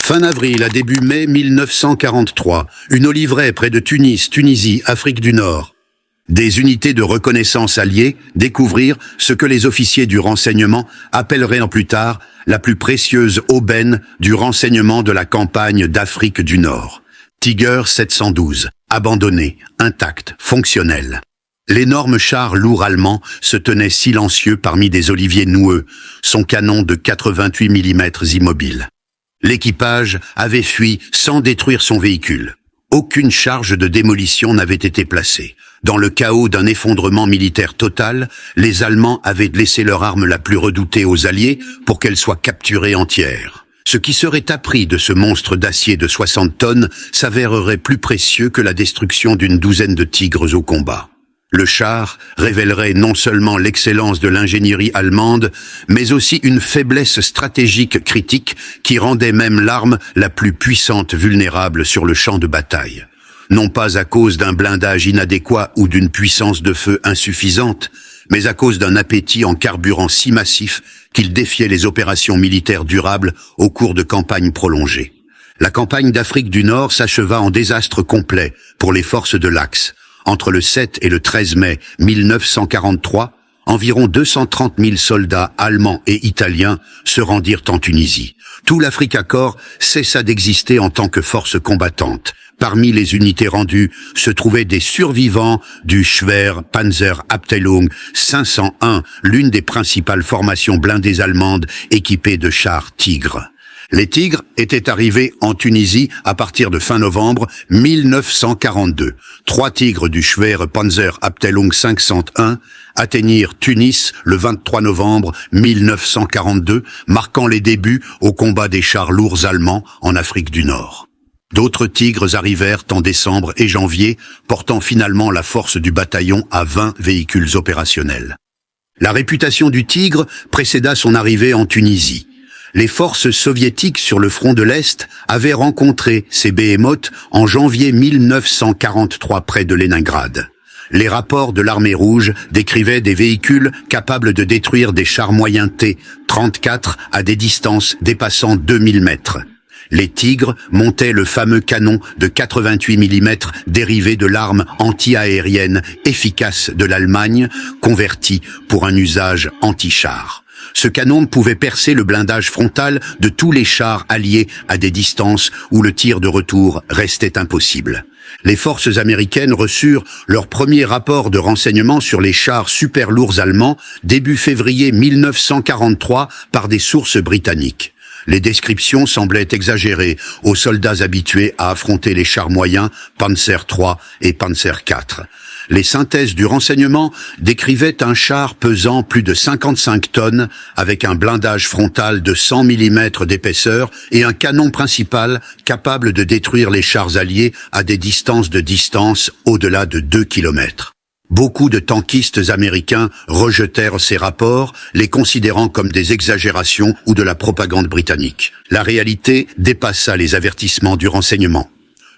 Fin avril à début mai 1943, une oliveraie près de Tunis, Tunisie, Afrique du Nord. Des unités de reconnaissance alliées découvrirent ce que les officiers du renseignement appelleraient en plus tard la plus précieuse aubaine du renseignement de la campagne d'Afrique du Nord. Tiger 712, abandonné, intact, fonctionnel. L'énorme char lourd allemand se tenait silencieux parmi des oliviers noueux, son canon de 88 mm immobile. L'équipage avait fui sans détruire son véhicule. Aucune charge de démolition n'avait été placée. Dans le chaos d'un effondrement militaire total, les Allemands avaient laissé leur arme la plus redoutée aux Alliés pour qu'elle soit capturée entière. Ce qui serait appris de ce monstre d'acier de 60 tonnes s'avérerait plus précieux que la destruction d'une douzaine de tigres au combat. Le char révélerait non seulement l'excellence de l'ingénierie allemande, mais aussi une faiblesse stratégique critique qui rendait même l'arme la plus puissante vulnérable sur le champ de bataille. Non pas à cause d'un blindage inadéquat ou d'une puissance de feu insuffisante, mais à cause d'un appétit en carburant si massif qu'il défiait les opérations militaires durables au cours de campagnes prolongées. La campagne d'Afrique du Nord s'acheva en désastre complet pour les forces de l'Axe. Entre le 7 et le 13 mai 1943, environ 230 000 soldats allemands et italiens se rendirent en Tunisie. Tout l'Afrika Korps cessa d'exister en tant que force combattante. Parmi les unités rendues se trouvaient des survivants du Schwer Panzerabteilung 501, l'une des principales formations blindées allemandes équipées de chars Tigre. Les Tigres étaient arrivés en Tunisie à partir de fin novembre 1942. 3 Tigres du Schwer Panzerabteilung 501 atteignirent Tunis le 23 novembre 1942, marquant les débuts au combat des chars lourds allemands en Afrique du Nord. D'autres Tigres arrivèrent en décembre et janvier, portant finalement la force du bataillon à 20 véhicules opérationnels. La réputation du Tigre précéda son arrivée en Tunisie. Les forces soviétiques sur le front de l'Est avaient rencontré ces behémoths en janvier 1943 près de Leningrad. Les rapports de l'armée rouge décrivaient des véhicules capables de détruire des chars moyens T-34 à des distances dépassant 2000 mètres. Les Tigres montaient le fameux canon de 88 mm dérivé de l'arme anti-aérienne efficace de l'Allemagne, converti pour un usage anti-char. Ce canon pouvait percer le blindage frontal de tous les chars alliés à des distances où le tir de retour restait impossible. Les forces américaines reçurent leur premier rapport de renseignement sur les chars super lourds allemands début février 1943 par des sources britanniques. Les descriptions semblaient exagérées aux soldats habitués à affronter les chars moyens Panzer III et Panzer IV. Les synthèses du renseignement décrivaient un char pesant plus de 55 tonnes avec un blindage frontal de 100 mm d'épaisseur et un canon principal capable de détruire les chars alliés à des distances de distance au-delà de 2 km. Beaucoup de tankistes américains rejetèrent ces rapports, les considérant comme des exagérations ou de la propagande britannique. La réalité dépassa les avertissements du renseignement.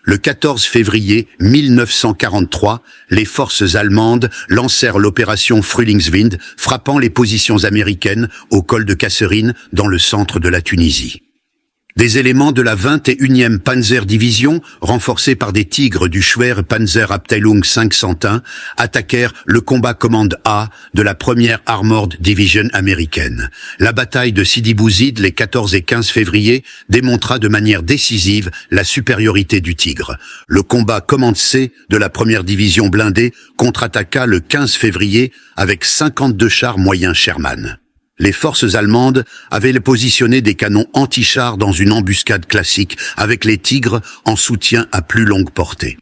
Le 14 février 1943, les forces allemandes lancèrent l'opération Frühlingswind, frappant les positions américaines au col de Kasserine dans le centre de la Tunisie. Des éléments de la 21e Panzer-Division, renforcés par des Tigres du Schwer Panzerabteilung 501, attaquèrent le combat commande A de la 1ère Armored Division américaine. La bataille de Sidi Bouzid les 14 et 15 février démontra de manière décisive la supériorité du Tigre. Le combat commande C de la 1ère Division blindée contre-attaqua le 15 février avec 52 chars moyens Sherman. Les forces allemandes avaient positionné des canons anti-chars dans une embuscade classique, avec les Tigres en soutien à plus longue portée.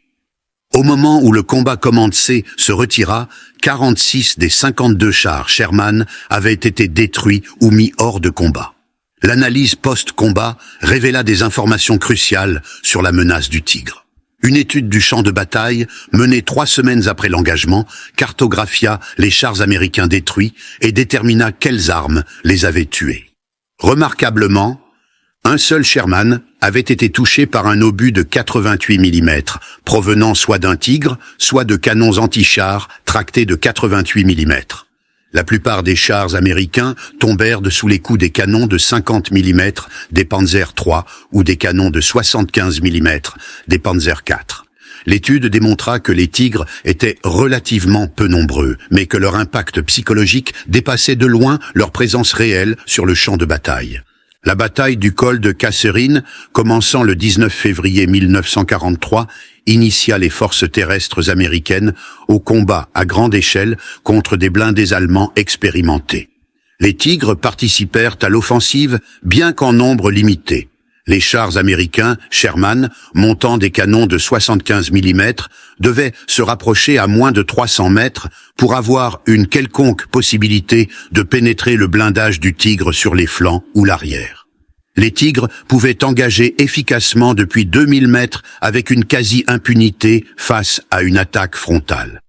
Au moment où le combat commande C se retira, 46 des 52 chars Sherman avaient été détruits ou mis hors de combat. L'analyse post-combat révéla des informations cruciales sur la menace du Tigre. Une étude du champ de bataille, menée 3 semaines après l'engagement, cartographia les chars américains détruits et détermina quelles armes les avaient tués. Remarquablement, un seul Sherman avait été touché par un obus de 88 mm, provenant soit d'un Tigre, soit de canons anti-chars tractés de 88 mm. La plupart des chars américains tombèrent sous les coups des canons de 50 mm des Panzer III ou des canons de 75 mm des Panzer IV. L'étude démontra que les tigres étaient relativement peu nombreux, mais que leur impact psychologique dépassait de loin leur présence réelle sur le champ de bataille. La bataille du col de Kasserine, commençant le 19 février 1943, initia les forces terrestres américaines au combat à grande échelle contre des blindés allemands expérimentés. Les Tigres participèrent à l'offensive, bien qu'en nombre limité. Les chars américains, Sherman, montant des canons de 75 mm, devaient se rapprocher à moins de 300 mètres pour avoir une quelconque possibilité de pénétrer le blindage du Tigre sur les flancs ou l'arrière. Les Tigres pouvaient engager efficacement depuis 2000 mètres avec une quasi-impunité face à une attaque frontale.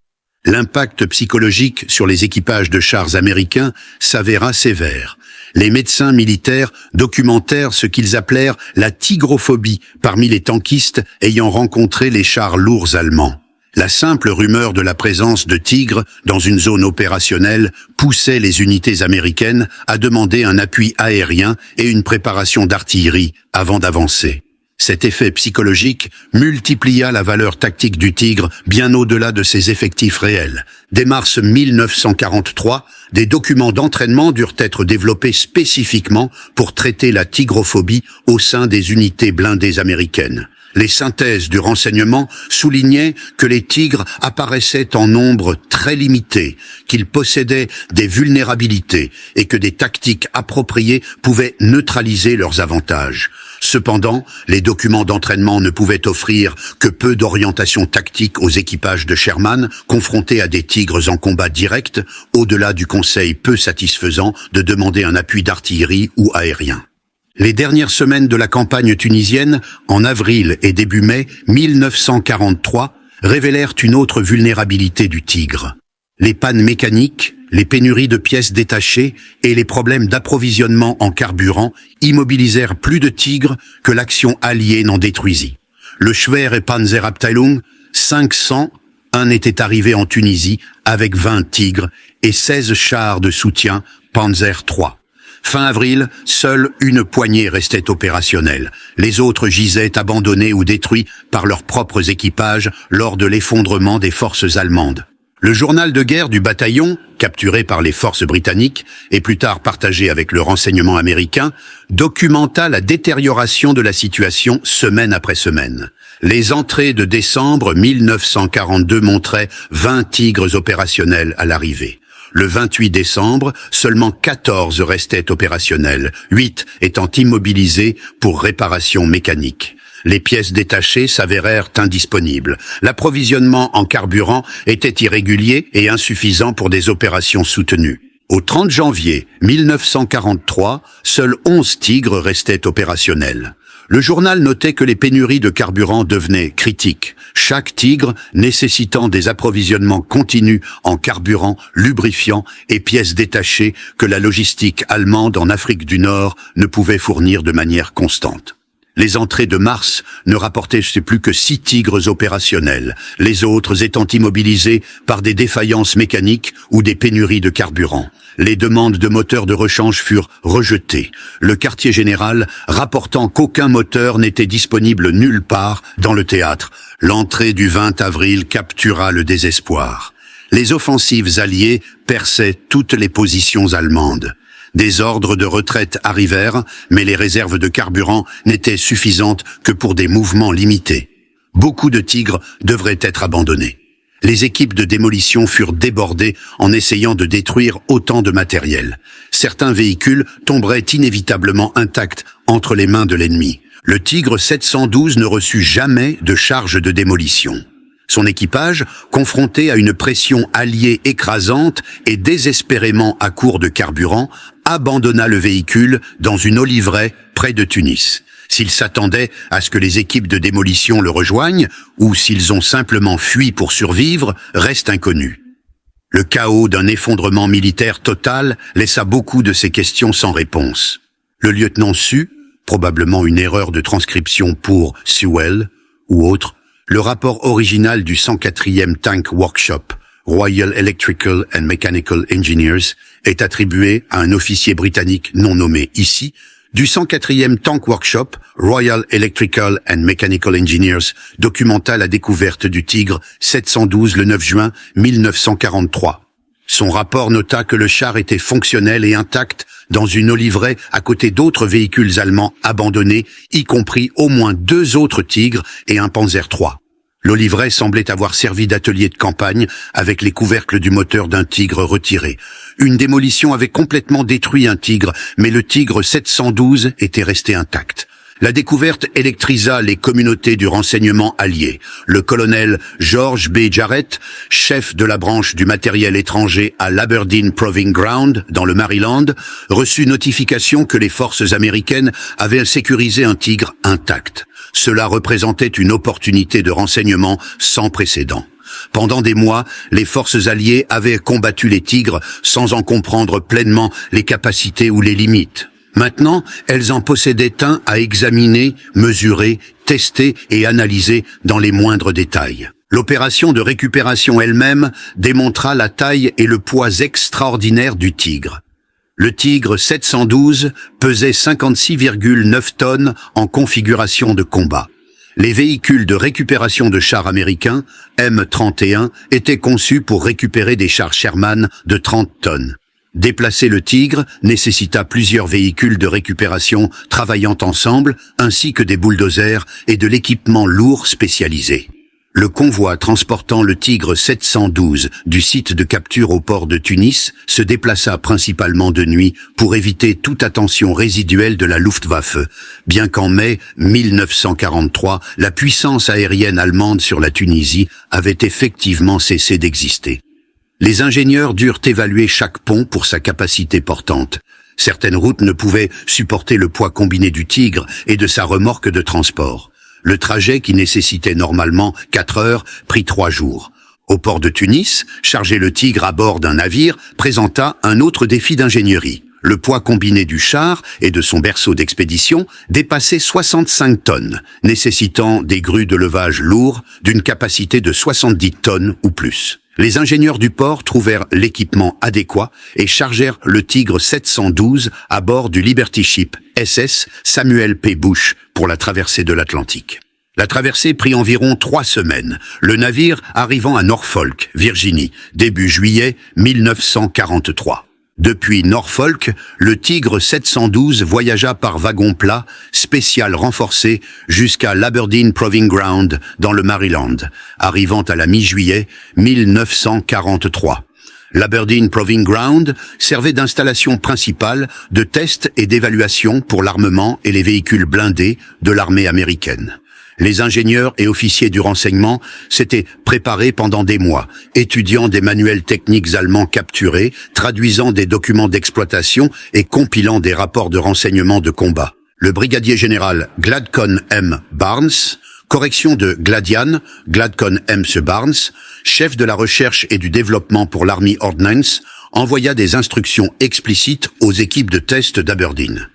L'impact psychologique sur les équipages de chars américains s'avéra sévère. Les médecins militaires documentèrent ce qu'ils appelèrent la tigrophobie parmi les tankistes ayant rencontré les chars lourds allemands. La simple rumeur de la présence de tigres dans une zone opérationnelle poussait les unités américaines à demander un appui aérien et une préparation d'artillerie avant d'avancer. Cet effet psychologique multiplia la valeur tactique du Tigre bien au-delà de ses effectifs réels. Dès mars 1943, des documents d'entraînement durent être développés spécifiquement pour traiter la tigrophobie au sein des unités blindées américaines. Les synthèses du renseignement soulignaient que les tigres apparaissaient en nombre très limité, qu'ils possédaient des vulnérabilités et que des tactiques appropriées pouvaient neutraliser leurs avantages. Cependant, les documents d'entraînement ne pouvaient offrir que peu d'orientation tactique aux équipages de Sherman confrontés à des tigres en combat direct, au-delà du conseil peu satisfaisant de demander un appui d'artillerie ou aérien. Les dernières semaines de la campagne tunisienne, en avril et début mai 1943, révélèrent une autre vulnérabilité du Tigre. Les pannes mécaniques, les pénuries de pièces détachées et les problèmes d'approvisionnement en carburant immobilisèrent plus de Tigres que l'action alliée n'en détruisit. Le Schwere Panzerabteilung 501 était arrivé en Tunisie avec 20 Tigres et 16 chars de soutien Panzer III. Fin avril, seule une poignée restait opérationnelle. Les autres gisaient abandonnés ou détruits par leurs propres équipages lors de l'effondrement des forces allemandes. Le journal de guerre du bataillon, capturé par les forces britanniques et plus tard partagé avec le renseignement américain, documenta la détérioration de la situation semaine après semaine. Les entrées de décembre 1942 montraient 20 tigres opérationnels à l'arrivée. Le 28 décembre, seulement 14 restaient opérationnels, 8 étant immobilisés pour réparation mécanique. Les pièces détachées s'avérèrent indisponibles. L'approvisionnement en carburant était irrégulier et insuffisant pour des opérations soutenues. Au 30 janvier 1943, seuls 11 tigres restaient opérationnels. Le journal notait que les pénuries de carburant devenaient critiques, chaque tigre nécessitant des approvisionnements continus en carburant, lubrifiant et pièces détachées que la logistique allemande en Afrique du Nord ne pouvait fournir de manière constante. Les entrées de mars ne rapportaient plus que 6 tigres opérationnels, les autres étant immobilisés par des défaillances mécaniques ou des pénuries de carburant. Les demandes de moteurs de rechange furent rejetées, le quartier général rapportant qu'aucun moteur n'était disponible nulle part dans le théâtre. L'entrée du 20 avril captura le désespoir. Les offensives alliées perçaient toutes les positions allemandes. Des ordres de retraite arrivèrent, mais les réserves de carburant n'étaient suffisantes que pour des mouvements limités. Beaucoup de tigres devraient être abandonnés. Les équipes de démolition furent débordées en essayant de détruire autant de matériel. Certains véhicules tomberaient inévitablement intacts entre les mains de l'ennemi. Le Tigre 712 ne reçut jamais de charge de démolition. Son équipage, confronté à une pression alliée écrasante et désespérément à court de carburant, abandonna le véhicule dans une oliveraie près de Tunis. S'ils s'attendaient à ce que les équipes de démolition le rejoignent, ou s'ils ont simplement fui pour survivre, reste inconnu. Le chaos d'un effondrement militaire total laissa beaucoup de ces questions sans réponse. Le lieutenant sut, probablement une erreur de transcription pour Sewell ou autre, le rapport original du 104e Tank Workshop, Royal Electrical and Mechanical Engineers, est attribué à un officier britannique non nommé ici, du 104e Tank Workshop, Royal Electrical and Mechanical Engineers, documenta la découverte du Tigre 712 le 9 juin 1943. Son rapport nota que le char était fonctionnel et intact dans une oliveraie à côté d'autres véhicules allemands abandonnés, y compris au moins 2 autres Tigres et un Panzer III. L'oliveraie semblait avoir servi d'atelier de campagne avec les couvercles du moteur d'un Tigre retiré. Une démolition avait complètement détruit un Tigre, mais le Tigre 712 était resté intact. La découverte électrisa les communautés du renseignement allié. Le colonel George B. Jarrett, chef de la branche du matériel étranger à l'Aberdeen Proving Ground, dans le Maryland, reçut notification que les forces américaines avaient sécurisé un Tigre intact. Cela représentait une opportunité de renseignement sans précédent. Pendant des mois, les forces alliées avaient combattu les Tigres sans en comprendre pleinement les capacités ou les limites. Maintenant, elles en possédaient un à examiner, mesurer, tester et analyser dans les moindres détails. L'opération de récupération elle-même démontra la taille et le poids extraordinaires du Tigre. Le Tigre 712 pesait 56,9 tonnes en configuration de combat. Les véhicules de récupération de chars américains, M31, étaient conçus pour récupérer des chars Sherman de 30 tonnes. Déplacer le Tigre nécessita plusieurs véhicules de récupération travaillant ensemble, ainsi que des bulldozers et de l'équipement lourd spécialisé. Le convoi transportant le Tigre 712 du site de capture au port de Tunis se déplaça principalement de nuit pour éviter toute attention résiduelle de la Luftwaffe, bien qu'en mai 1943, la puissance aérienne allemande sur la Tunisie avait effectivement cessé d'exister. Les ingénieurs durent évaluer chaque pont pour sa capacité portante. Certaines routes ne pouvaient supporter le poids combiné du Tigre et de sa remorque de transport. Le trajet, qui nécessitait normalement 4 heures, prit 3 jours. Au port de Tunis, charger le Tigre à bord d'un navire présenta un autre défi d'ingénierie. Le poids combiné du char et de son berceau d'expédition dépassait 65 tonnes, nécessitant des grues de levage lourds d'une capacité de 70 tonnes ou plus. Les ingénieurs du port trouvèrent l'équipement adéquat et chargèrent le Tigre 712 à bord du Liberty Ship SS Samuel P. Bush pour la traversée de l'Atlantique. La traversée prit environ 3 semaines, le navire arrivant à Norfolk, Virginie, début juillet 1943. Depuis Norfolk, le Tigre 712 voyagea par wagon plat, spécial renforcé, jusqu'à l'Aberdeen Proving Ground, dans le Maryland, arrivant à la mi-juillet 1943. L'Aberdeen Proving Ground servait d'installation principale de test et d'évaluation pour l'armement et les véhicules blindés de l'armée américaine. Les ingénieurs et officiers du renseignement s'étaient préparés pendant des mois, étudiant des manuels techniques allemands capturés, traduisant des documents d'exploitation et compilant des rapports de renseignement de combat. Le brigadier général Gladcon M. Barnes, correction de Gladian, Gladcon M. Barnes, chef de la recherche et du développement pour l'Army Ordnance, envoya des instructions explicites aux équipes de test d'Aberdeen.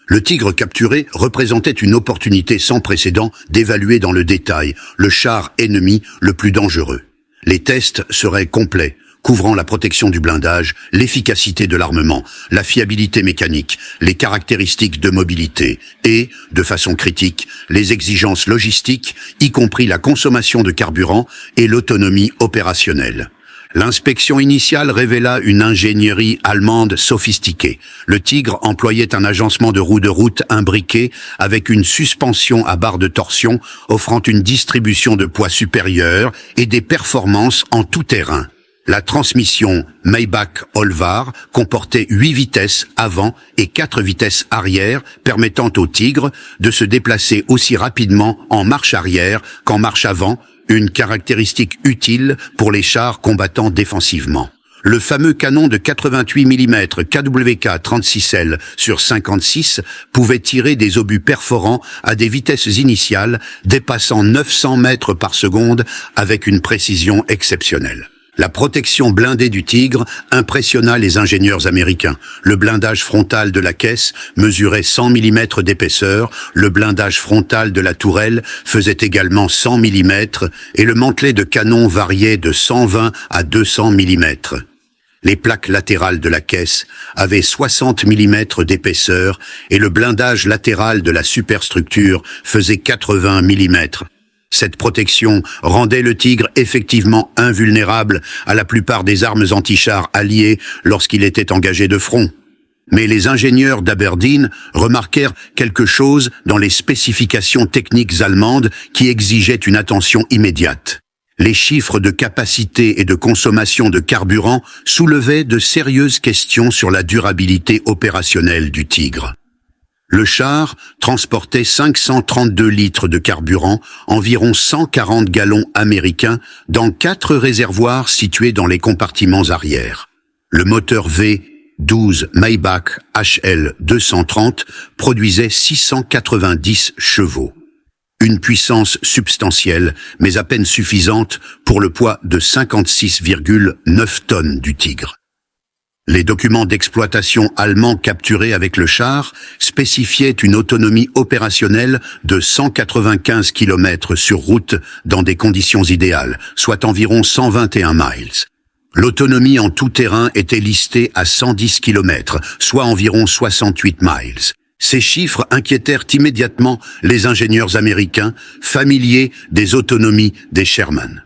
Le Tigre capturé représentait une opportunité sans précédent d'évaluer dans le détail le char ennemi le plus dangereux. Les tests seraient complets, couvrant la protection du blindage, l'efficacité de l'armement, la fiabilité mécanique, les caractéristiques de mobilité et, de façon critique, les exigences logistiques, y compris la consommation de carburant et l'autonomie opérationnelle. L'inspection initiale révéla une ingénierie allemande sophistiquée. Le Tigre employait un agencement de roues de route imbriqué avec une suspension à barre de torsion offrant une distribution de poids supérieure et des performances en tout terrain. La transmission Maybach-Olvar comportait 8 vitesses avant et 4 vitesses arrière, permettant au Tigre de se déplacer aussi rapidement en marche arrière qu'en marche avant, une caractéristique utile pour les chars combattant défensivement. Le fameux canon de 88 mm KWK 36L sur 56 pouvait tirer des obus perforants à des vitesses initiales dépassant 900 mètres par seconde avec une précision exceptionnelle. La protection blindée du Tigre impressionna les ingénieurs américains. Le blindage frontal de la caisse mesurait 100 mm d'épaisseur, le blindage frontal de la tourelle faisait également 100 mm et le mantelet de canon variait de 120 à 200 mm. Les plaques latérales de la caisse avaient 60 mm d'épaisseur et le blindage latéral de la superstructure faisait 80 mm. Cette protection rendait le Tigre effectivement invulnérable à la plupart des armes antichars alliées lorsqu'il était engagé de front. Mais les ingénieurs d'Aberdeen remarquèrent quelque chose dans les spécifications techniques allemandes qui exigeaient une attention immédiate. Les chiffres de capacité et de consommation de carburant soulevaient de sérieuses questions sur la durabilité opérationnelle du Tigre. Le char transportait 532 litres de carburant, environ 140 gallons américains, dans 4 réservoirs situés dans les compartiments arrière. Le moteur V12 Maybach HL 230 produisait 690 chevaux. Une puissance substantielle, mais à peine suffisante pour le poids de 56,9 tonnes du Tigre. Les documents d'exploitation allemands capturés avec le char spécifiaient une autonomie opérationnelle de 195 km sur route dans des conditions idéales, soit environ 121 miles. L'autonomie en tout terrain était listée à 110 km, soit environ 68 miles. Ces chiffres inquiétèrent immédiatement les ingénieurs américains, familiers des autonomies des Sherman.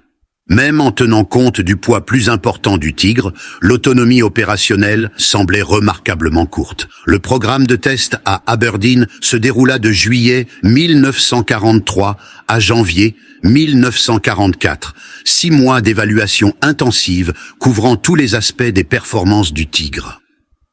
Même en tenant compte du poids plus important du Tigre, l'autonomie opérationnelle semblait remarquablement courte. Le programme de test à Aberdeen se déroula de juillet 1943 à janvier 1944. 6 mois d'évaluation intensive couvrant tous les aspects des performances du Tigre.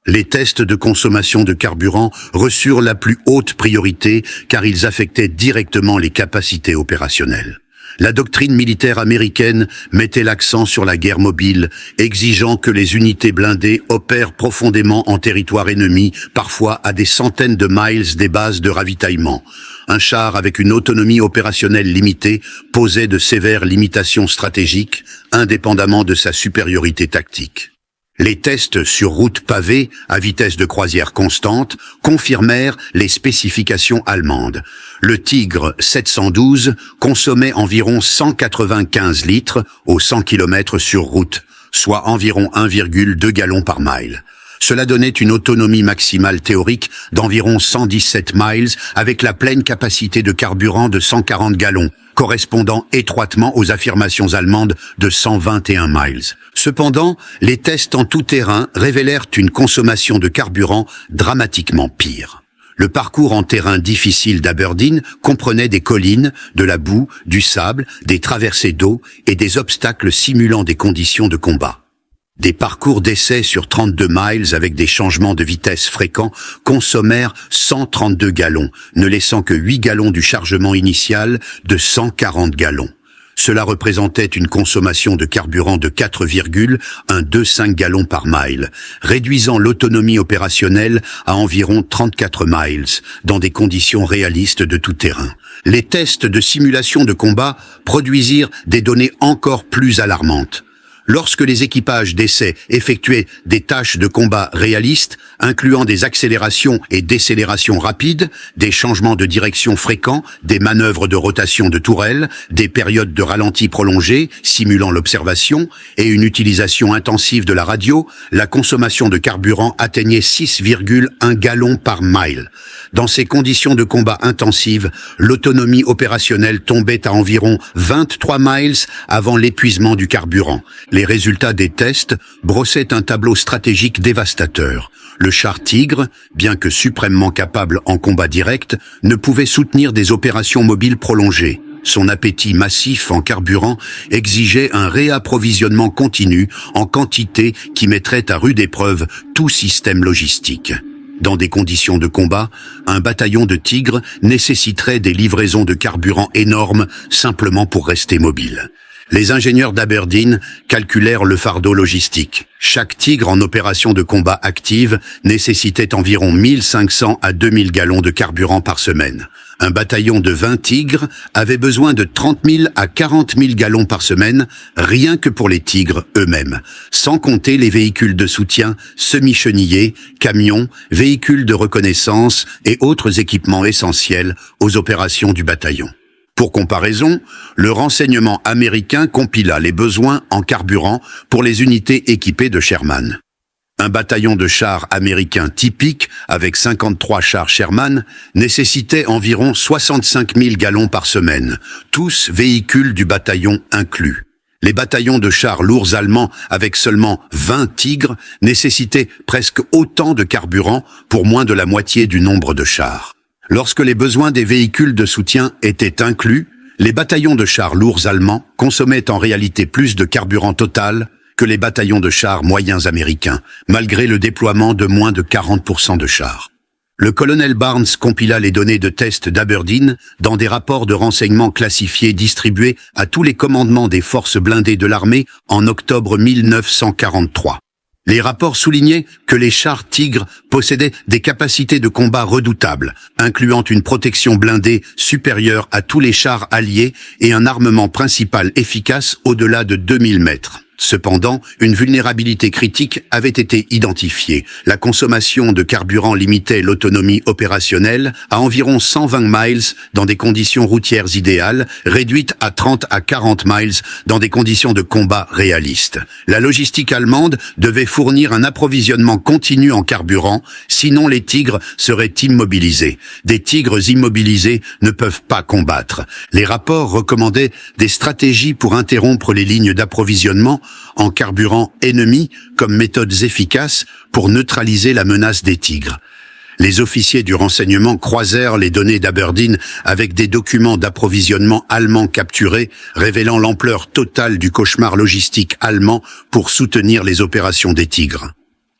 Les tests de consommation de carburant reçurent la plus haute priorité car ils affectaient directement les capacités opérationnelles. La doctrine militaire américaine mettait l'accent sur la guerre mobile, exigeant que les unités blindées opèrent profondément en territoire ennemi, parfois à des centaines de miles des bases de ravitaillement. Un char avec une autonomie opérationnelle limitée posait de sévères limitations stratégiques, indépendamment de sa supériorité tactique. Les tests sur route pavée, à vitesse de croisière constante, confirmèrent les spécifications allemandes. Le Tigre 712 consommait environ 195 litres aux 100 km sur route, soit environ 1,2 gallons par mile. Cela donnait une autonomie maximale théorique d'environ 117 miles avec la pleine capacité de carburant de 140 gallons, correspondant étroitement aux affirmations allemandes de 121 miles. Cependant, les tests en tout terrain révélèrent une consommation de carburant dramatiquement pire. Le parcours en terrain difficile d'Aberdeen comprenait des collines, de la boue, du sable, des traversées d'eau et des obstacles simulant des conditions de combat. Des parcours d'essai sur 32 miles avec des changements de vitesse fréquents consommèrent 132 gallons, ne laissant que 8 gallons du chargement initial de 140 gallons. Cela représentait une consommation de carburant de 4,125 gallons par mile, réduisant l'autonomie opérationnelle à environ 34 miles, dans des conditions réalistes de tout terrain. Les tests de simulation de combat produisirent des données encore plus alarmantes. Lorsque les équipages d'essai effectuaient des tâches de combat réalistes, incluant des accélérations et décélérations rapides, des changements de direction fréquents, des manœuvres de rotation de tourelle, des périodes de ralenti prolongées, simulant l'observation, et une utilisation intensive de la radio, la consommation de carburant atteignait 6,1 gallons par mile. Dans ces conditions de combat intensives, l'autonomie opérationnelle tombait à environ 23 miles avant l'épuisement du carburant. Les résultats des tests brossaient un tableau stratégique dévastateur. Le char Tigre, bien que suprêmement capable en combat direct, ne pouvait soutenir des opérations mobiles prolongées. Son appétit massif en carburant exigeait un réapprovisionnement continu en quantité qui mettrait à rude épreuve tout système logistique. Dans des conditions de combat, un bataillon de Tigres nécessiterait des livraisons de carburant énormes simplement pour rester mobile. Les ingénieurs d'Aberdeen calculèrent le fardeau logistique. Chaque Tigre en opération de combat active nécessitait environ 1500 à 2000 gallons de carburant par semaine. Un bataillon de 20 tigres avait besoin de 30 000 à 40 000 gallons par semaine, rien que pour les tigres eux-mêmes, sans compter les véhicules de soutien, semi-chenillés, camions, véhicules de reconnaissance et autres équipements essentiels aux opérations du bataillon. Pour comparaison, le renseignement américain compila les besoins en carburant pour les unités équipées de Sherman. Un bataillon de chars américains typique, avec 53 chars Sherman, nécessitait environ 65 000 gallons par semaine, tous véhicules du bataillon inclus. Les bataillons de chars lourds allemands, avec seulement 20 tigres, nécessitaient presque autant de carburant pour moins de la moitié du nombre de chars. Lorsque les besoins des véhicules de soutien étaient inclus, les bataillons de chars lourds allemands consommaient en réalité plus de carburant total que les bataillons de chars moyens américains, malgré le déploiement de moins de 40% de chars. Le colonel Barnes compila les données de tests d'Aberdeen dans des rapports de renseignement classifiés distribués à tous les commandements des forces blindées de l'armée en octobre 1943. Les rapports soulignaient que les chars Tigre possédaient des capacités de combat redoutables, incluant une protection blindée supérieure à tous les chars alliés et un armement principal efficace au-delà de 2000 mètres. Cependant, une vulnérabilité critique avait été identifiée. La consommation de carburant limitait l'autonomie opérationnelle à environ 120 miles dans des conditions routières idéales, réduite à 30 à 40 miles dans des conditions de combat réalistes. La logistique allemande devait fournir un approvisionnement continu en carburant, sinon les tigres seraient immobilisés. Des tigres immobilisés ne peuvent pas combattre. Les rapports recommandaient des stratégies pour interrompre les lignes d'approvisionnement en carburant ennemi comme méthodes efficaces pour neutraliser la menace des tigres. Les officiers du renseignement croisèrent les données d'Aberdeen avec des documents d'approvisionnement allemands capturés, révélant l'ampleur totale du cauchemar logistique allemand pour soutenir les opérations des tigres.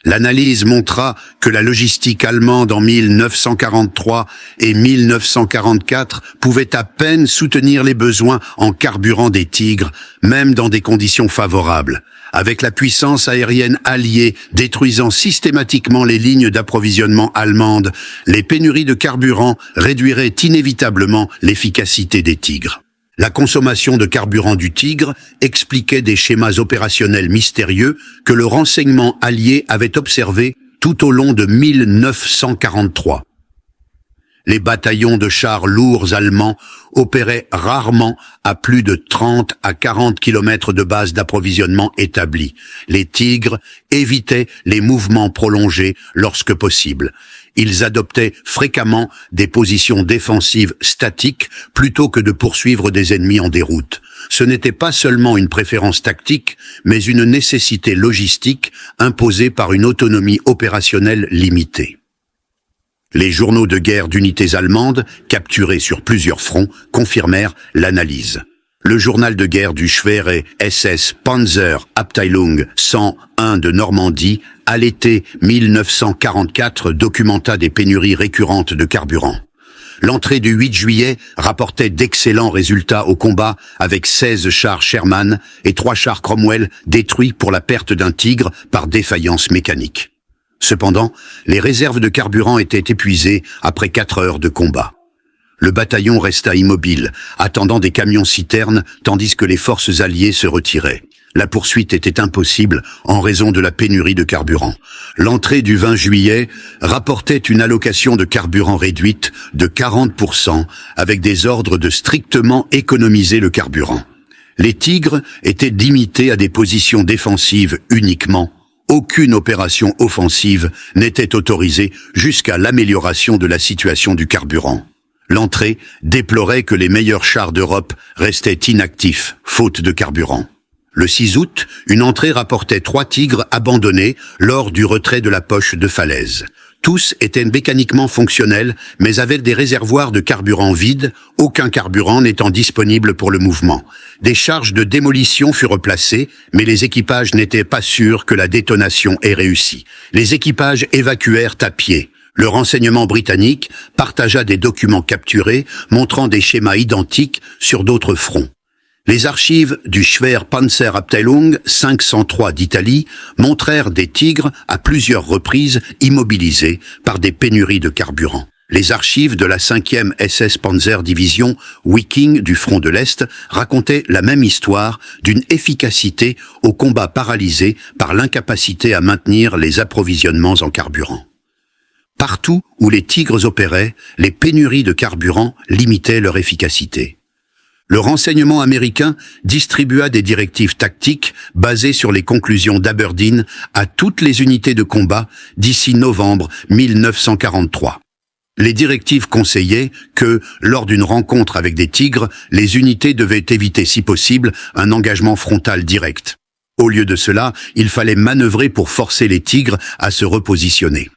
L'analyse montra que la logistique allemande en 1943 et 1944 pouvait à peine soutenir les besoins en carburant des tigres, même dans des conditions favorables. Avec la puissance aérienne alliée détruisant systématiquement les lignes d'approvisionnement allemandes, les pénuries de carburant réduiraient inévitablement l'efficacité des tigres. La consommation de carburant du Tigre expliquait des schémas opérationnels mystérieux que le renseignement allié avait observés tout au long de 1943. Les bataillons de chars lourds allemands opéraient rarement à plus de 30 à 40 kilomètres de base d'approvisionnement établie. Les Tigres évitaient les mouvements prolongés lorsque possible. Ils adoptaient fréquemment des positions défensives statiques plutôt que de poursuivre des ennemis en déroute. Ce n'était pas seulement une préférence tactique, mais une nécessité logistique imposée par une autonomie opérationnelle limitée. Les journaux de guerre d'unités allemandes, capturés sur plusieurs fronts, confirmèrent l'analyse. Le journal de guerre du Schwere SS Panzer Abteilung 101 de Normandie, à l'été 1944, documenta des pénuries récurrentes de carburant. L'entrée du 8 juillet rapportait d'excellents résultats au combat avec 16 chars Sherman et 3 chars Cromwell détruits pour la perte d'un Tigre par défaillance mécanique. Cependant, les réserves de carburant étaient épuisées après 4 heures de combat. Le bataillon resta immobile, attendant des camions-citernes, tandis que les forces alliées se retiraient. La poursuite était impossible en raison de la pénurie de carburant. L'entrée du 20 juillet rapportait une allocation de carburant réduite de 40%, avec des ordres de strictement économiser le carburant. Les Tigres étaient limités à des positions défensives uniquement. Aucune opération offensive n'était autorisée jusqu'à l'amélioration de la situation du carburant. L'entrée déplorait que les meilleurs chars d'Europe restaient inactifs, faute de carburant. Le 6 août, une entrée rapportait 3 Tigres abandonnés lors du retrait de la poche de falaise. Tous étaient mécaniquement fonctionnels, mais avaient des réservoirs de carburant vides, aucun carburant n'étant disponible pour le mouvement. Des charges de démolition furent placées, mais les équipages n'étaient pas sûrs que la détonation ait réussi. Les équipages évacuèrent à pied. Le renseignement britannique partagea des documents capturés montrant des schémas identiques sur d'autres fronts. Les archives du Schwer Panzer Abteilung 503 d'Italie montrèrent des Tigres à plusieurs reprises immobilisés par des pénuries de carburant. Les archives de la 5e SS Panzer Division Viking du front de l'Est racontaient la même histoire d'une efficacité au combat paralysé par l'incapacité à maintenir les approvisionnements en carburant. Partout où les Tigres opéraient, les pénuries de carburant limitaient leur efficacité. Le renseignement américain distribua des directives tactiques basées sur les conclusions d'Aberdeen à toutes les unités de combat d'ici novembre 1943. Les directives conseillaient que, lors d'une rencontre avec des Tigres, les unités devaient éviter si possible un engagement frontal direct. Au lieu de cela, il fallait manœuvrer pour forcer les Tigres à se repositionner.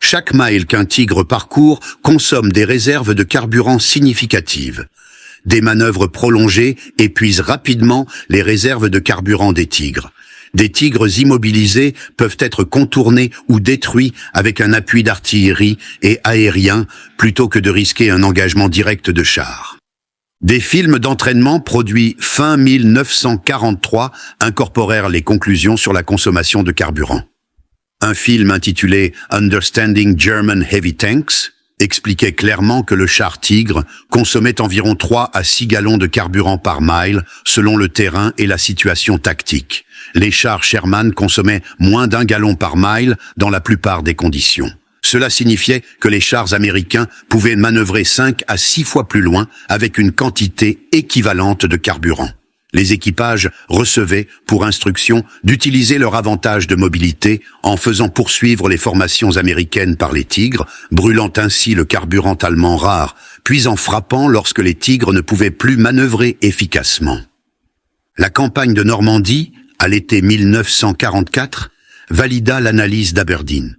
Chaque mile qu'un Tigre parcourt consomme des réserves de carburant significatives. Des manœuvres prolongées épuisent rapidement les réserves de carburant des Tigres. Des Tigres immobilisés peuvent être contournés ou détruits avec un appui d'artillerie et aérien plutôt que de risquer un engagement direct de chars. Des films d'entraînement produits fin 1943 incorporèrent les conclusions sur la consommation de carburant. Un film intitulé Understanding German Heavy Tanks expliquait clairement que le char Tigre consommait environ 3 à 6 gallons de carburant par mile selon le terrain et la situation tactique. Les chars Sherman consommaient moins d'1 gallon par mile dans la plupart des conditions. Cela signifiait que les chars américains pouvaient manœuvrer 5 à 6 fois plus loin avec une quantité équivalente de carburant. Les équipages recevaient pour instruction d'utiliser leur avantage de mobilité en faisant poursuivre les formations américaines par les Tigres, brûlant ainsi le carburant allemand rare, puis en frappant lorsque les Tigres ne pouvaient plus manœuvrer efficacement. La campagne de Normandie, à l'été 1944, valida l'analyse d'Aberdeen.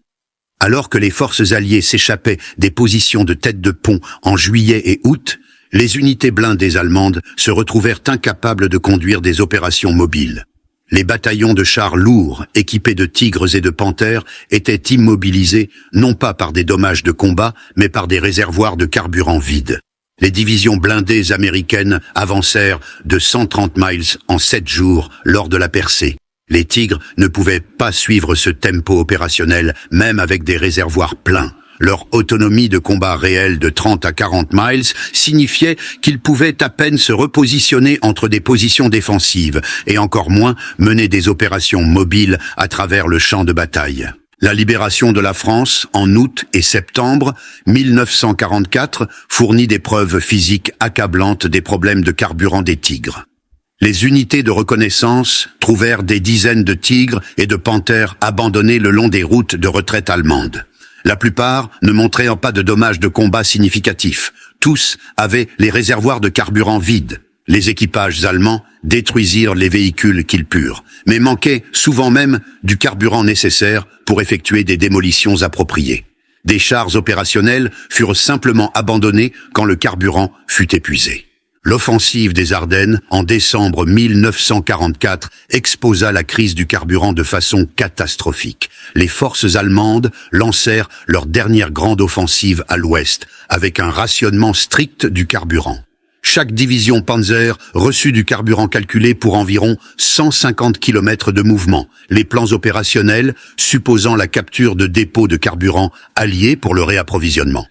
Alors que les forces alliées s'échappaient des positions de tête de pont en juillet et août, les unités blindées allemandes se retrouvèrent incapables de conduire des opérations mobiles. Les bataillons de chars lourds, équipés de Tigres et de Panthères, étaient immobilisés, non pas par des dommages de combat, mais par des réservoirs de carburant vides. Les divisions blindées américaines avancèrent de 130 miles en 7 jours lors de la percée. Les Tigres ne pouvaient pas suivre ce tempo opérationnel, même avec des réservoirs pleins. Leur autonomie de combat réelle de 30 à 40 miles signifiait qu'ils pouvaient à peine se repositionner entre des positions défensives et encore moins mener des opérations mobiles à travers le champ de bataille. La libération de la France en août et septembre 1944 fournit des preuves physiques accablantes des problèmes de carburant des Tigres. Les unités de reconnaissance trouvèrent des dizaines de Tigres et de Panthères abandonnés le long des routes de retraite allemandes. La plupart ne montraient pas de dommages de combat significatifs. Tous avaient les réservoirs de carburant vides. Les équipages allemands détruisirent les véhicules qu'ils purent, mais manquaient souvent même du carburant nécessaire pour effectuer des démolitions appropriées. Des chars opérationnels furent simplement abandonnés quand le carburant fut épuisé. L'offensive des Ardennes, en décembre 1944, exposa la crise du carburant de façon catastrophique. Les forces allemandes lancèrent leur dernière grande offensive à l'ouest, avec un rationnement strict du carburant. Chaque division Panzer reçut du carburant calculé pour environ 150 km de mouvement, les plans opérationnels supposant la capture de dépôts de carburant alliés pour le réapprovisionnement.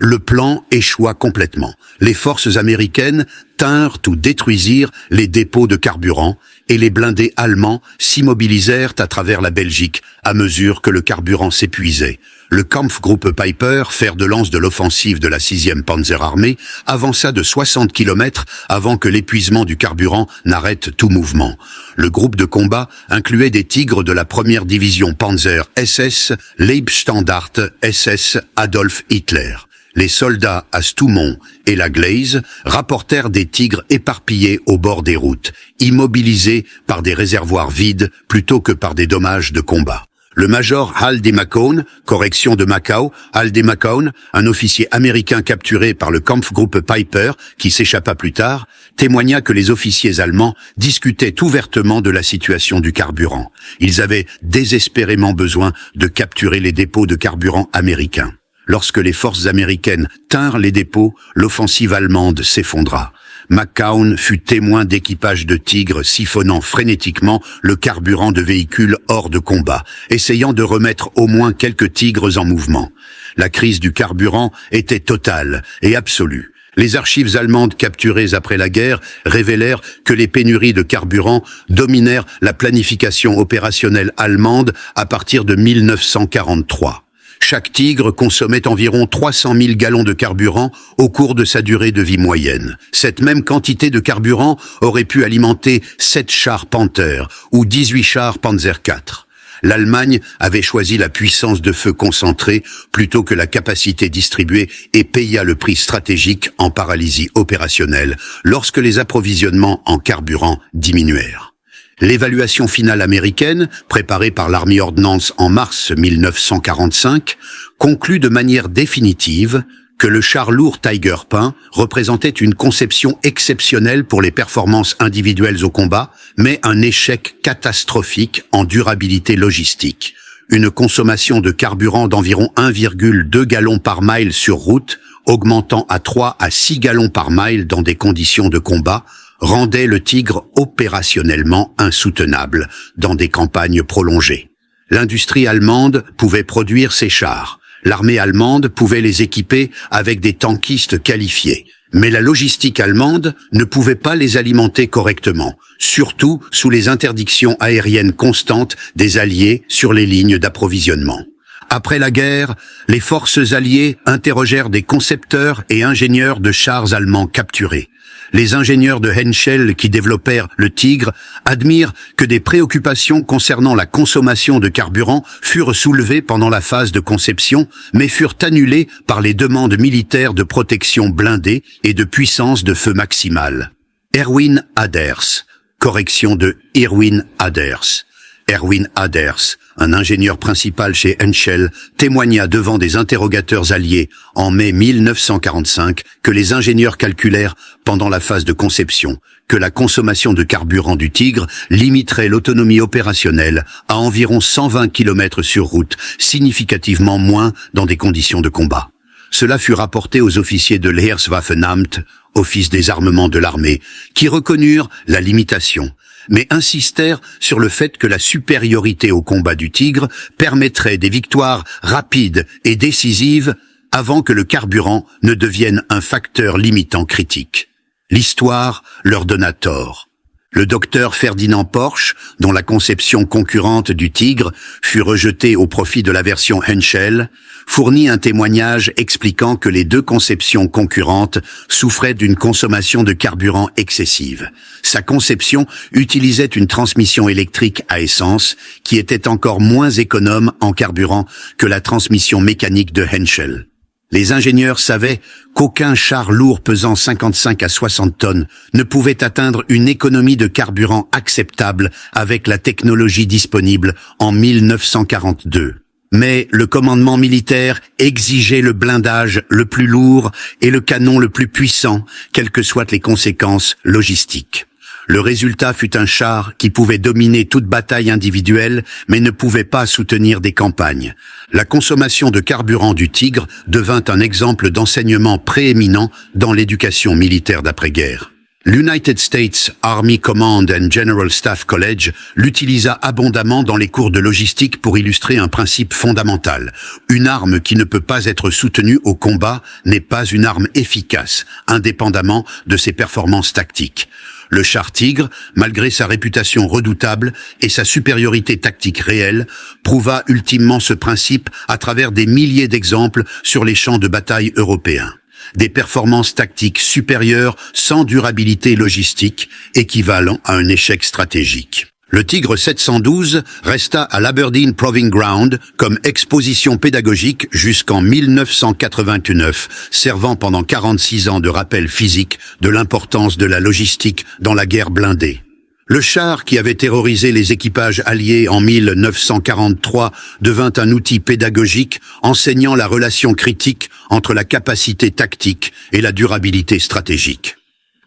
Le plan échoua complètement. Les forces américaines tinrent ou détruisirent les dépôts de carburant et les blindés allemands s'immobilisèrent à travers la Belgique à mesure que le carburant s'épuisait. Le Kampfgruppe Peiper, fer de lance de l'offensive de la 6e Panzerarmee, avança de 60 km avant que l'épuisement du carburant n'arrête tout mouvement. Le groupe de combat incluait des Tigres de la 1re division Panzer SS Leibstandarte SS Adolf Hitler. Les soldats à Stoumont et la Gleize rapportèrent des Tigres éparpillés au bord des routes, immobilisés par des réservoirs vides plutôt que par des dommages de combat. Le major Hal D. McCone, correction de Macao, Hal D. McCone, un officier américain capturé par le Kampfgruppe Peiper, qui s'échappa plus tard, témoigna que les officiers allemands discutaient ouvertement de la situation du carburant. Ils avaient désespérément besoin de capturer les dépôts de carburant américains. Lorsque les forces américaines tinrent les dépôts, l'offensive allemande s'effondra. McCown fut témoin d'équipages de Tigre siphonnant frénétiquement le carburant de véhicules hors de combat, essayant de remettre au moins quelques Tigres en mouvement. La crise du carburant était totale et absolue. Les archives allemandes capturées après la guerre révélèrent que les pénuries de carburant dominèrent la planification opérationnelle allemande à partir de 1943. Chaque Tigre consommait environ 300 000 gallons de carburant au cours de sa durée de vie moyenne. Cette même quantité de carburant aurait pu alimenter 7 chars Panther ou 18 chars Panzer IV. L'Allemagne avait choisi la puissance de feu concentrée plutôt que la capacité distribuée et paya le prix stratégique en paralysie opérationnelle lorsque les approvisionnements en carburant diminuèrent. L'évaluation finale américaine, préparée par l'Army Ordnance en mars 1945, conclut de manière définitive que le char lourd Tiger Pain représentait une conception exceptionnelle pour les performances individuelles au combat, mais un échec catastrophique en durabilité logistique. Une consommation de carburant d'environ 1,2 gallons par mile sur route, augmentant à 3 à 6 gallons par mile dans des conditions de combat, rendait le Tigre opérationnellement insoutenable dans des campagnes prolongées. L'industrie allemande pouvait produire ses chars. L'armée allemande pouvait les équiper avec des tankistes qualifiés. Mais la logistique allemande ne pouvait pas les alimenter correctement, surtout sous les interdictions aériennes constantes des Alliés sur les lignes d'approvisionnement. Après la guerre, les forces alliées interrogèrent des concepteurs et ingénieurs de chars allemands capturés. Les ingénieurs de Henschel qui développèrent le Tigre admirent que des préoccupations concernant la consommation de carburant furent soulevées pendant la phase de conception, mais furent annulées par les demandes militaires de protection blindée et de puissance de feu maximale. Erwin Aders, correction de Irwin Aders. Erwin Aders, un ingénieur principal chez Henschel, témoigna devant des interrogateurs alliés en mai 1945 que les ingénieurs calculèrent, pendant la phase de conception, que la consommation de carburant du Tigre limiterait l'autonomie opérationnelle à environ 120 km sur route, significativement moins dans des conditions de combat. Cela fut rapporté aux officiers de l'Heereswaffenamt, office des armements de l'armée, qui reconnurent la limitation, mais insistèrent sur le fait que la supériorité au combat du Tigre permettrait des victoires rapides et décisives avant que le carburant ne devienne un facteur limitant critique. L'histoire leur donna tort. Le docteur Ferdinand Porsche, dont la conception concurrente du Tigre fut rejetée au profit de la version Henschel, fournit un témoignage expliquant que les deux conceptions concurrentes souffraient d'une consommation de carburant excessive. Sa conception utilisait une transmission électrique à essence qui était encore moins économe en carburant que la transmission mécanique de Henschel. Les ingénieurs savaient qu'aucun char lourd pesant 55 à 60 tonnes ne pouvait atteindre une économie de carburant acceptable avec la technologie disponible en 1942. Mais le commandement militaire exigeait le blindage le plus lourd et le canon le plus puissant, quelles que soient les conséquences logistiques. Le résultat fut un char qui pouvait dominer toute bataille individuelle, mais ne pouvait pas soutenir des campagnes. La consommation de carburant du Tigre devint un exemple d'enseignement prééminent dans l'éducation militaire d'après-guerre. L'United States Army Command and General Staff College l'utilisa abondamment dans les cours de logistique pour illustrer un principe fondamental. Une arme qui ne peut pas être soutenue au combat n'est pas une arme efficace, indépendamment de ses performances tactiques. Le char Tigre, malgré sa réputation redoutable et sa supériorité tactique réelle, prouva ultimement ce principe à travers des milliers d'exemples sur les champs de bataille européens. Des performances tactiques supérieures sans durabilité logistique, équivalent à un échec stratégique. Le Tigre 712 resta à l'Aberdeen Proving Ground comme exposition pédagogique jusqu'en 1989, servant pendant 46 ans de rappel physique de l'importance de la logistique dans la guerre blindée. Le char qui avait terrorisé les équipages alliés en 1943 devint un outil pédagogique enseignant la relation critique entre la capacité tactique et la durabilité stratégique.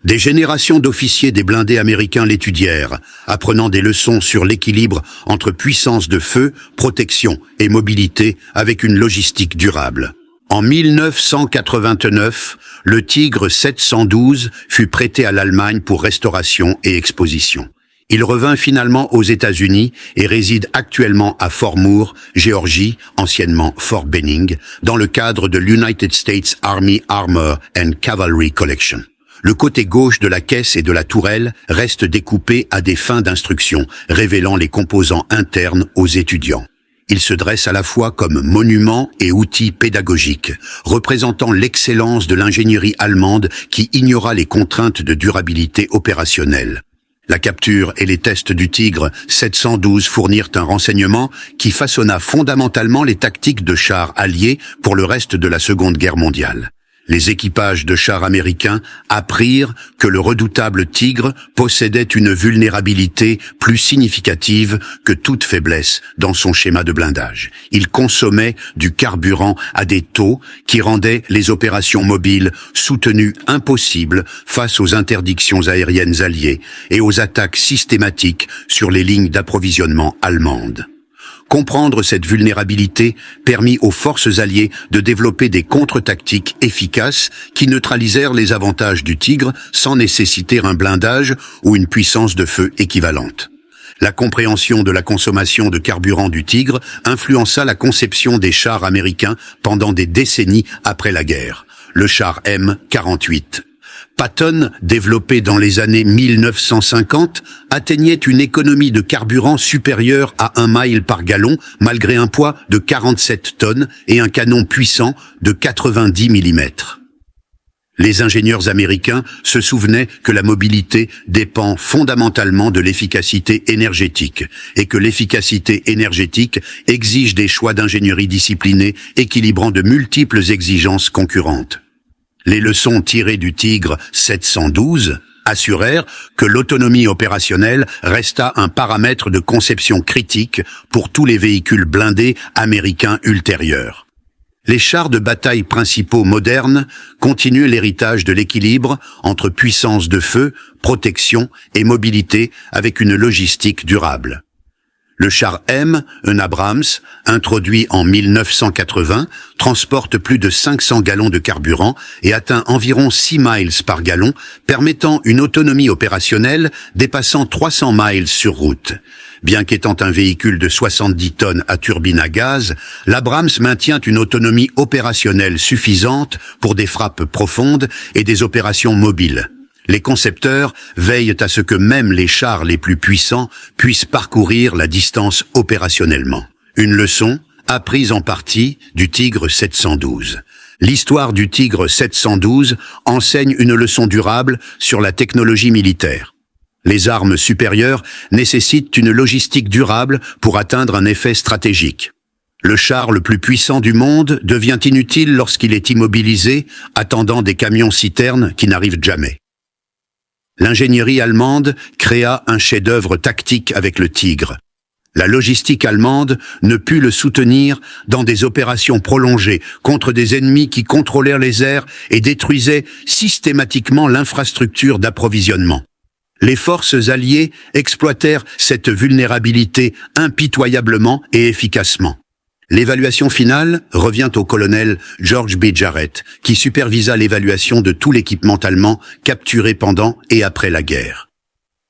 Des générations d'officiers des blindés américains l'étudièrent, apprenant des leçons sur l'équilibre entre puissance de feu, protection et mobilité avec une logistique durable. En 1989, le Tigre 712 fut prêté à l'Allemagne pour restauration et exposition. Il revint finalement aux États-Unis et réside actuellement à Fort Moore, Géorgie, anciennement Fort Benning, dans le cadre de l'United States Army Armor and Cavalry Collection. Le côté gauche de la caisse et de la tourelle reste découpé à des fins d'instruction, révélant les composants internes aux étudiants. Il se dresse à la fois comme monument et outil pédagogique, représentant l'excellence de l'ingénierie allemande qui ignora les contraintes de durabilité opérationnelle. La capture et les tests du Tigre 712 fournirent un renseignement qui façonna fondamentalement les tactiques de chars alliés pour le reste de la Seconde Guerre mondiale. Les équipages de chars américains apprirent que le redoutable Tigre possédait une vulnérabilité plus significative que toute faiblesse dans son schéma de blindage. Il consommait du carburant à des taux qui rendaient les opérations mobiles soutenues impossibles face aux interdictions aériennes alliées et aux attaques systématiques sur les lignes d'approvisionnement allemandes. Comprendre cette vulnérabilité permit aux forces alliées de développer des contre-tactiques efficaces qui neutralisèrent les avantages du Tigre sans nécessiter un blindage ou une puissance de feu équivalente. La compréhension de la consommation de carburant du Tigre influença la conception des chars américains pendant des décennies après la guerre. Le char M48. Patton, développé dans les années 1950, atteignait une économie de carburant supérieure à 1 mile par gallon, malgré un poids de 47 tonnes et un canon puissant de 90 mm. Les ingénieurs américains se souvenaient que la mobilité dépend fondamentalement de l'efficacité énergétique et que l'efficacité énergétique exige des choix d'ingénierie disciplinés équilibrant de multiples exigences concurrentes. Les leçons tirées du Tigre 712 assurèrent que l'autonomie opérationnelle resta un paramètre de conception critique pour tous les véhicules blindés américains ultérieurs. Les chars de bataille principaux modernes continuent l'héritage de l'équilibre entre puissance de feu, protection et mobilité avec une logistique durable. Le char M, un Abrams, introduit en 1980, transporte plus de 500 gallons de carburant et atteint environ 6 miles par gallon, permettant une autonomie opérationnelle dépassant 300 miles sur route. Bien qu'étant un véhicule de 70 tonnes à turbine à gaz, l'Abrams maintient une autonomie opérationnelle suffisante pour des frappes profondes et des opérations mobiles. Les concepteurs veillent à ce que même les chars les plus puissants puissent parcourir la distance opérationnellement. Une leçon, apprise en partie, du Tigre 712. L'histoire du Tigre 712 enseigne une leçon durable sur la technologie militaire. Les armes supérieures nécessitent une logistique durable pour atteindre un effet stratégique. Le char le plus puissant du monde devient inutile lorsqu'il est immobilisé, attendant des camions-citernes qui n'arrivent jamais. L'ingénierie allemande créa un chef-d'œuvre tactique avec le Tigre. La logistique allemande ne put le soutenir dans des opérations prolongées contre des ennemis qui contrôlèrent les airs et détruisaient systématiquement l'infrastructure d'approvisionnement. Les forces alliées exploitèrent cette vulnérabilité impitoyablement et efficacement. L'évaluation finale revient au colonel George B. Jarrett, qui supervisa l'évaluation de tout l'équipement allemand capturé pendant et après la guerre.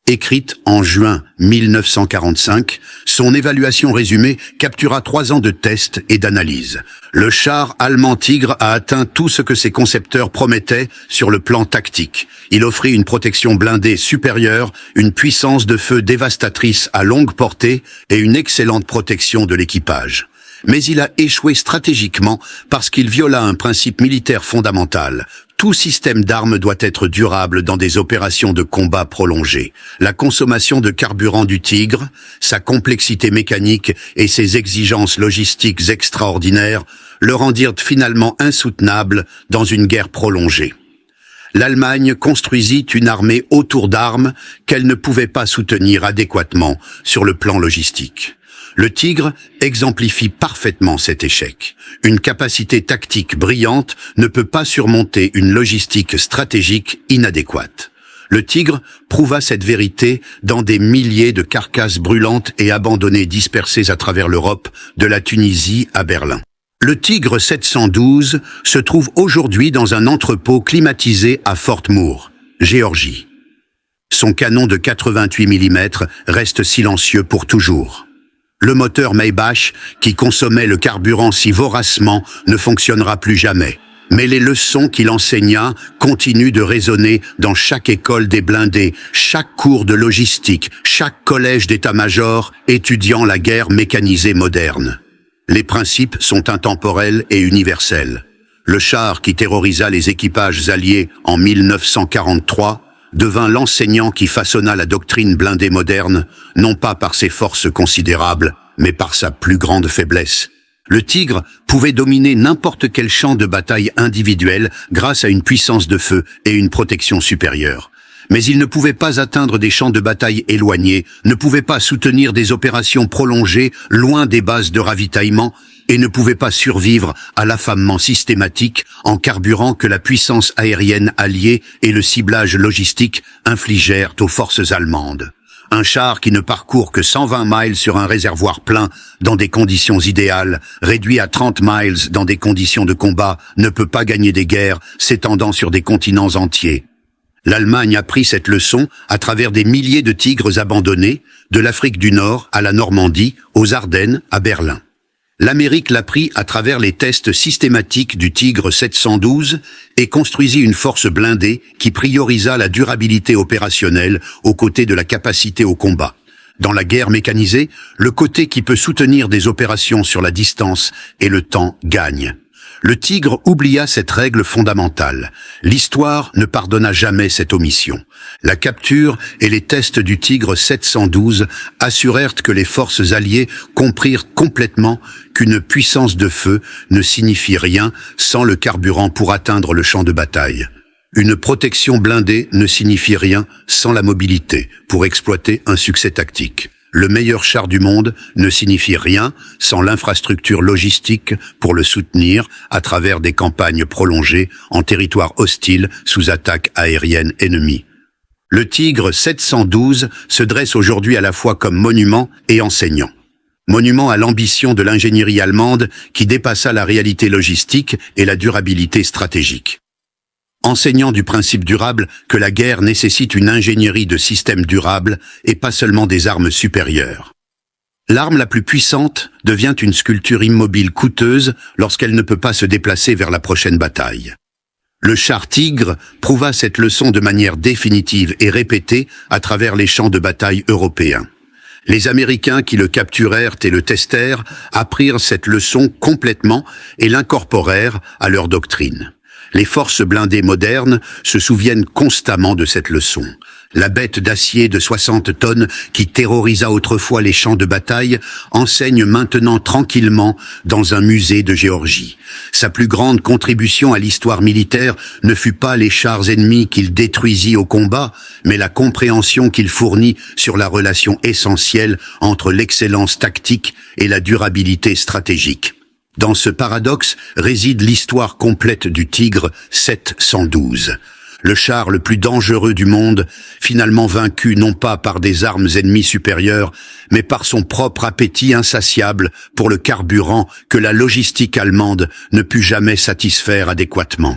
Écrite en juin 1945, son évaluation résumée captura 3 ans de tests et d'analyses. Le char allemand Tigre a atteint tout ce que ses concepteurs promettaient sur le plan tactique. Il offrit une protection blindée supérieure, une puissance de feu dévastatrice à longue portée et une excellente protection de l'équipage. Mais il a échoué stratégiquement parce qu'il viola un principe militaire fondamental. Tout système d'armes doit être durable dans des opérations de combat prolongées. La consommation de carburant du Tigre, sa complexité mécanique et ses exigences logistiques extraordinaires le rendirent finalement insoutenable dans une guerre prolongée. L'Allemagne construisit une armée autour d'armes qu'elle ne pouvait pas soutenir adéquatement sur le plan logistique. Le Tigre exemplifie parfaitement cet échec. Une capacité tactique brillante ne peut pas surmonter une logistique stratégique inadéquate. Le Tigre prouva cette vérité dans des milliers de carcasses brûlantes et abandonnées dispersées à travers l'Europe, de la Tunisie à Berlin. Le Tigre 712 se trouve aujourd'hui dans un entrepôt climatisé à Fort Moore, Géorgie. Son canon de 88 mm reste silencieux pour toujours. Le moteur Maybach, qui consommait le carburant si voracement, ne fonctionnera plus jamais. Mais les leçons qu'il enseigna continuent de résonner dans chaque école des blindés, chaque cours de logistique, chaque collège d'état-major étudiant la guerre mécanisée moderne. Les principes sont intemporels et universels. Le char qui terrorisa les équipages alliés en 1943 devint l'enseignant qui façonna la doctrine blindée moderne, non pas par ses forces considérables, mais par sa plus grande faiblesse. Le Tigre pouvait dominer n'importe quel champ de bataille individuel grâce à une puissance de feu et une protection supérieure. Mais il ne pouvait pas atteindre des champs de bataille éloignés, ne pouvait pas soutenir des opérations prolongées loin des bases de ravitaillement et ne pouvait pas survivre à l'affamement systématique en carburant que la puissance aérienne alliée et le ciblage logistique infligèrent aux forces allemandes. Un char qui ne parcourt que 120 miles sur un réservoir plein dans des conditions idéales, réduit à 30 miles dans des conditions de combat, ne peut pas gagner des guerres s'étendant sur des continents entiers. L'Allemagne a pris cette leçon à travers des milliers de Tigres abandonnés, de l'Afrique du Nord à la Normandie, aux Ardennes, à Berlin. L'Amérique l'a pris à travers les tests systématiques du Tigre 712 et construisit une force blindée qui priorisa la durabilité opérationnelle aux côtés de la capacité au combat. Dans la guerre mécanisée, le côté qui peut soutenir des opérations sur la distance et le temps gagne. Le Tigre oublia cette règle fondamentale. L'histoire ne pardonna jamais cette omission. La capture et les tests du Tigre 712 assurèrent que les forces alliées comprirent complètement qu'une puissance de feu ne signifie rien sans le carburant pour atteindre le champ de bataille. Une protection blindée ne signifie rien sans la mobilité pour exploiter un succès tactique. Le meilleur char du monde ne signifie rien sans l'infrastructure logistique pour le soutenir à travers des campagnes prolongées en territoire hostile sous attaque aérienne ennemie. Le Tigre 712 se dresse aujourd'hui à la fois comme monument et enseignant. Monument à l'ambition de l'ingénierie allemande qui dépassa la réalité logistique et la durabilité stratégique. Enseignant du principe durable que la guerre nécessite une ingénierie de systèmes durables et pas seulement des armes supérieures. L'arme la plus puissante devient une sculpture immobile coûteuse lorsqu'elle ne peut pas se déplacer vers la prochaine bataille. Le char Tigre prouva cette leçon de manière définitive et répétée à travers les champs de bataille européens. Les Américains qui le capturèrent et le testèrent apprirent cette leçon complètement et l'incorporèrent à leur doctrine. Les forces blindées modernes se souviennent constamment de cette leçon. La bête d'acier de 60 tonnes qui terrorisa autrefois les champs de bataille enseigne maintenant tranquillement dans un musée de Géorgie. Sa plus grande contribution à l'histoire militaire ne fut pas les chars ennemis qu'il détruisit au combat, mais la compréhension qu'il fournit sur la relation essentielle entre l'excellence tactique et la durabilité stratégique. Dans ce paradoxe réside l'histoire complète du Tigre 712. Le char le plus dangereux du monde, finalement vaincu non pas par des armes ennemies supérieures, mais par son propre appétit insatiable pour le carburant que la logistique allemande ne put jamais satisfaire adéquatement.